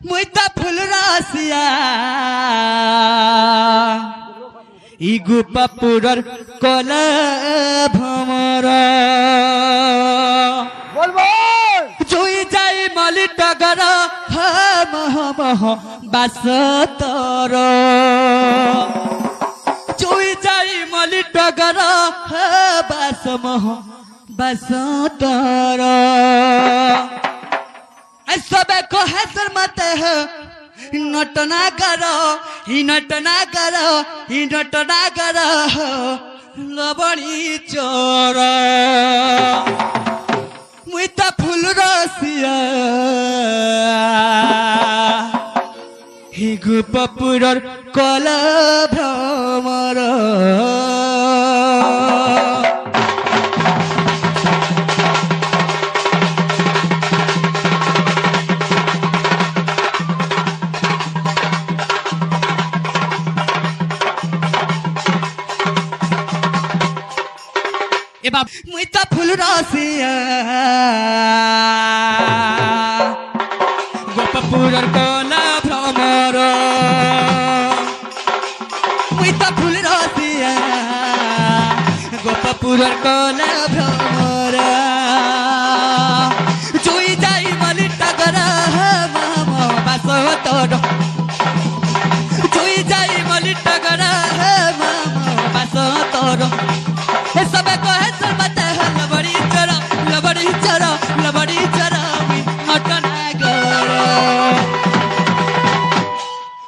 মুইতা ফুল Russia ই গোপাপুরর কলা ভ্রমর জুই যাই মলি টগর মহ মহ বাসতর জুই যাই মলি টগর বাস মহ বাসতর सबे को है सर मत है नट ना करो ही नट ना करो ही नट ना करो लबड़ी चोर मुइता फूल रसिया ही गोपापुरर कला भ्रमर মুইতা ফুল রাশিয়া গোপাপুরর কলা ভ্রমর মুইতা ফুল রাশিয়া গোপাপুরর কলা ভ্রমর জুই যাই মলি টগর মাম বাসতর জুই যাই মলি টগর মাম বাসতর सबे को है सर मत है लबड़ी चरा मटना कर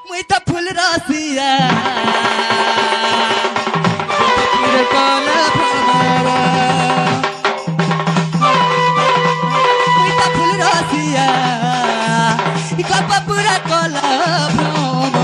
मुइता फूल रासिया गोपापुर कला भ्रमर मुइता फूल रासिया गोपापुर कला भ्रमर